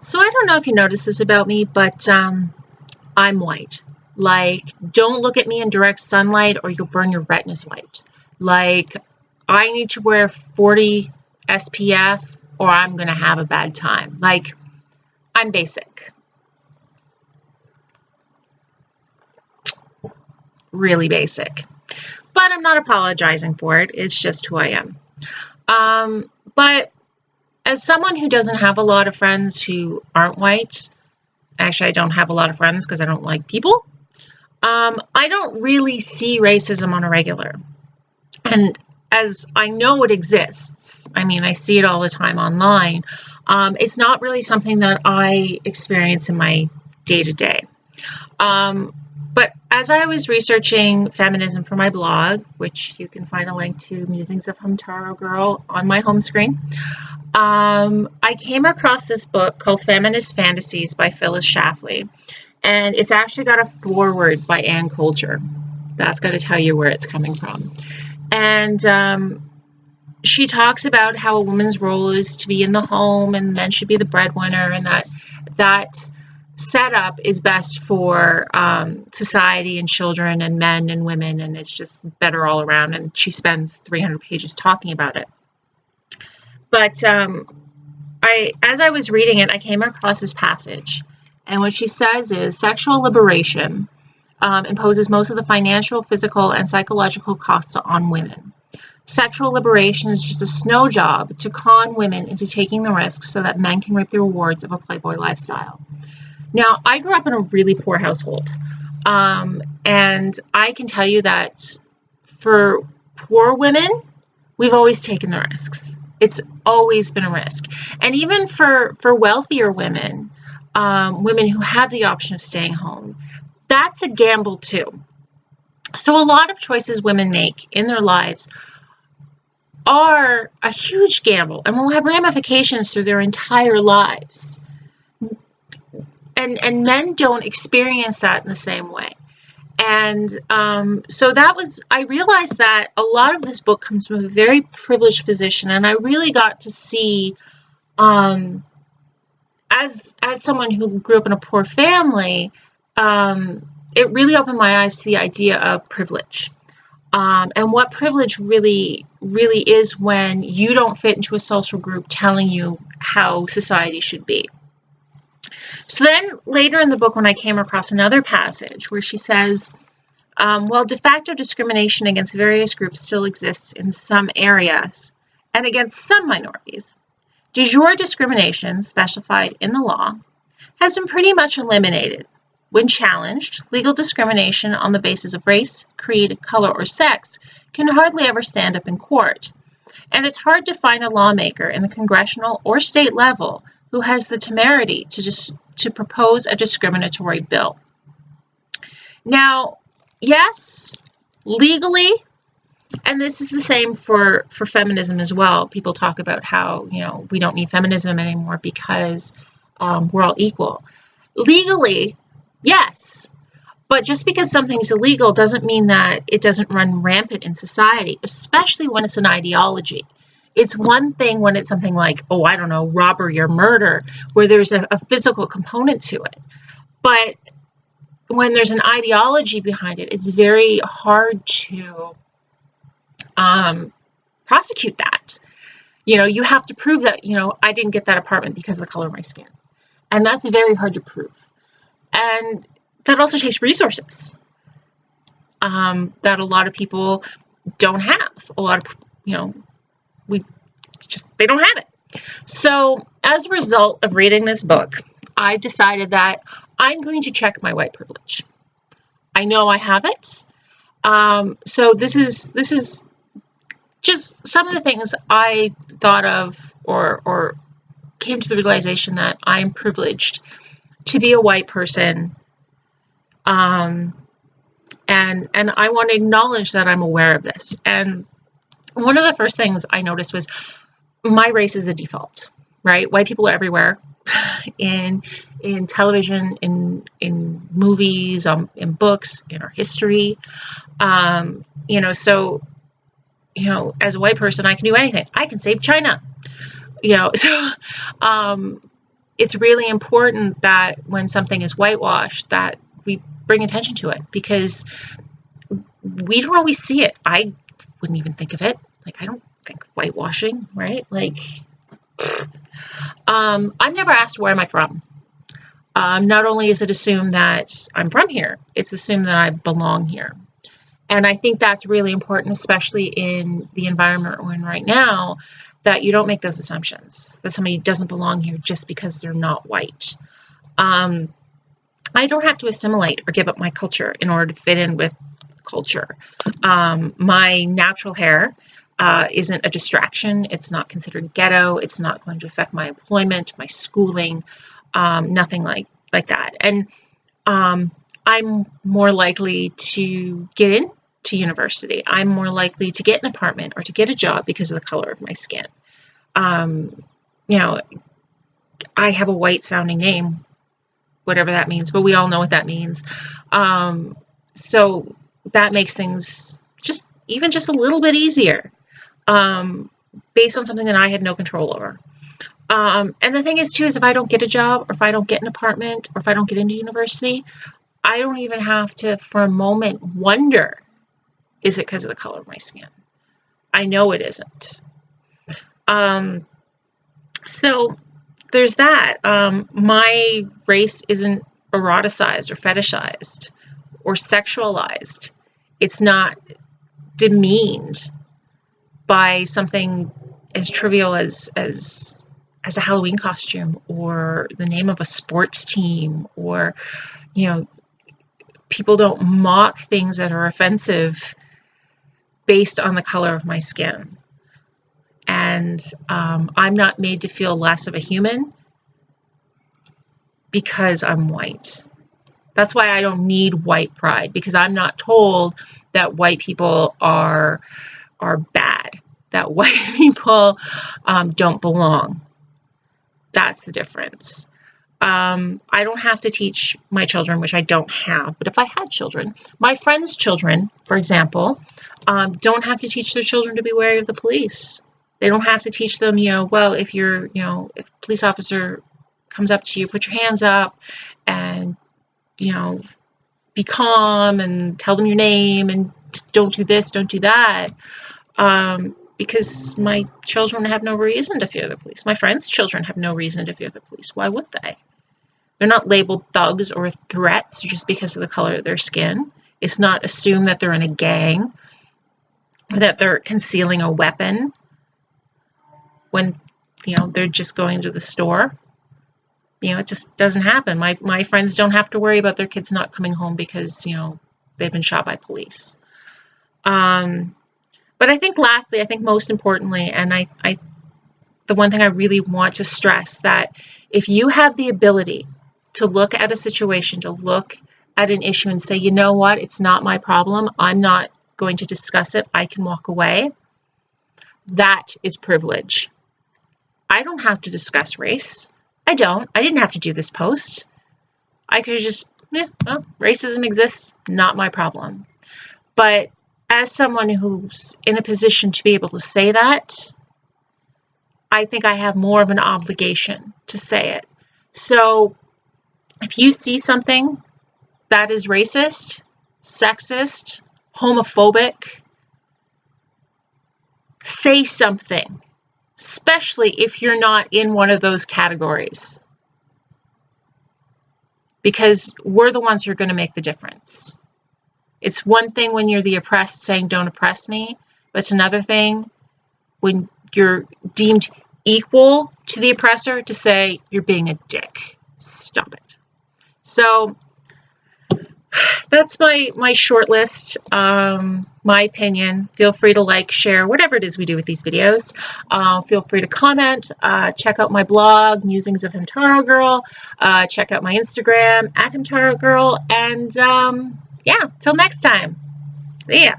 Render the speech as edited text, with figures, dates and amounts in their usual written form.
So I don't know if you noticed this about me, but I'm white. Like, don't look at me in direct sunlight or you'll burn your retinas white. Like, I need to wear 40 SPF or I'm going to have a bad time. Like, I'm basic. Really basic. But I'm not apologizing for it. It's just who I am. But as someone who doesn't have a lot of friends who aren't white, actually, I don't have a lot of friends because I don't like people. I don't really see racism on a regular. And as I know it exists, I mean, I see it all the time online, it's not really something that I experience in my day-to-day. But as I was researching feminism for my blog, which you can find a link to Musings of Hamtaro Girl on my home screen, I came across this book called Feminist Fantasies by Phyllis Schlafly. And it's actually got a foreword by Ann Coulter. That's got to tell you where it's coming from. And she talks about how a woman's role is to be in the home and men should be the breadwinner, and that setup is best for society and children and men and women, and it's just better all around. And she spends 300 pages talking about it. But as I was reading it, I came across this passage. And what she says is sexual liberation imposes most of the financial, physical, and psychological costs on women. Sexual liberation is just a snow job to con women into taking the risks so that men can reap the rewards of a playboy lifestyle. Now, I grew up in a really poor household. And I can tell you that for poor women, we've always taken the risks. It's always been a risk. And even for wealthier women, women who have the option of staying home, that's a gamble too. So a lot of choices women make in their lives are a huge gamble and will have ramifications through their entire lives. And men don't experience that in the same way. And so I realized that a lot of this book comes from a very privileged position, and I really got to see, as someone who grew up in a poor family, it really opened my eyes to the idea of privilege, and what privilege really is when you don't fit into a social group telling you how society should be. So then later in the book, when I came across another passage where she says, while de facto discrimination against various groups still exists in some areas and against some minorities, de jure discrimination, specified in the law, has been pretty much eliminated. When challenged, legal discrimination on the basis of race, creed, color, or sex can hardly ever stand up in court, and it's hard to find a lawmaker in the congressional or state level who has the temerity to propose a discriminatory bill. Now, yes, legally, and this is the same for feminism as well. People talk about how, we don't need feminism anymore because we're all equal. Legally, yes, but just because something's illegal doesn't mean that it doesn't run rampant in society, especially when it's an ideology. It's one thing when it's something like, robbery or murder, where there's a physical component to it. But when there's an ideology behind it, it's very hard to prosecute that. You have to prove that, I didn't get that apartment because of the color of my skin. And that's very hard to prove. And that also takes resources that a lot of people don't have. A lot of, they don't have it. So as a result of reading this book, I've decided that I'm going to check my white privilege. I know I have it. So this is just some of the things I thought of or came to the realization that I'm privileged to be a white person. And I want to acknowledge that I'm aware of this. And one of the first things I noticed was my race is the default, right? White people are everywhere in television, in movies, in books, in our history. So, as a white person, I can do anything. I can save China, so, it's really important that when something is whitewashed, that we bring attention to it, because we don't always see it. I wouldn't even think of it. Like, I don't think whitewashing, right? Like, I'm never asked where am I from. Not only is it assumed that I'm from here, it's assumed that I belong here. And I think that's really important, especially in the environment we're in right now, that you don't make those assumptions, that somebody doesn't belong here just because they're not white. I don't have to assimilate or give up my culture in order to fit in with culture. My natural hair isn't a distraction. It's not considered ghetto. It's not going to affect my employment, my schooling, nothing like that. And I'm more likely to get into university. I'm more likely to get an apartment or to get a job because of the color of my skin. You know, I have a white sounding name, whatever that means, but we all know what that means. So that makes things just a little bit easier, based on something that I had no control over. And the thing is too, is if I don't get a job, or if I don't get an apartment, or if I don't get into university, I don't even have to for a moment wonder, is it because of the color of my skin? I know it isn't. So there's that. My race isn't eroticized or fetishized or sexualized. It's not demeaned by something as trivial as a Halloween costume, or the name of a sports team, or, you know, people don't mock things that are offensive based on the color of my skin. And I'm not made to feel less of a human because I'm white. That's why I don't need white pride, because I'm not told that white people are bad, that white people don't belong. That's the difference. I don't have to teach my children, which I don't have, but if I had children, my friends' children, for example, don't have to teach their children to be wary of the police. They don't have to teach them, well, if you're, if a police officer comes up to you, put your hands up and, be calm and tell them your name and don't do this, don't do that. Because my children have no reason to fear the police. My friends' children have no reason to fear the police. Why would they? They're not labeled thugs or threats just because of the color of their skin. It's not assumed that they're in a gang or that they're concealing a weapon when, they're just going to the store. It just doesn't happen. My friends don't have to worry about their kids not coming home because, they've been shot by police. But I think lastly, most importantly, and the one thing I really want to stress, that if you have the ability to look at a situation, to look at an issue and say, you know what, it's not my problem, I'm not going to discuss it, I can walk away, that is privilege. I don't have to discuss race. I didn't have to do this post. I could have just, racism exists, not my problem. But as someone who's in a position to be able to say that, I think I have more of an obligation to say it. So if you see something that is racist, sexist, homophobic, say something, especially if you're not in one of those categories, because we're the ones who are going to make the difference. It's one thing when you're the oppressed saying, don't oppress me, but it's another thing when you're deemed equal to the oppressor to say, you're being a dick. Stop it. So that's my short list, my opinion. Feel free to like, share, whatever it is we do with these videos. Feel free to comment. Check out my blog, Musings of Hamtaro Girl. Check out my Instagram, @HamtaroGirl. And yeah, till next time. See ya.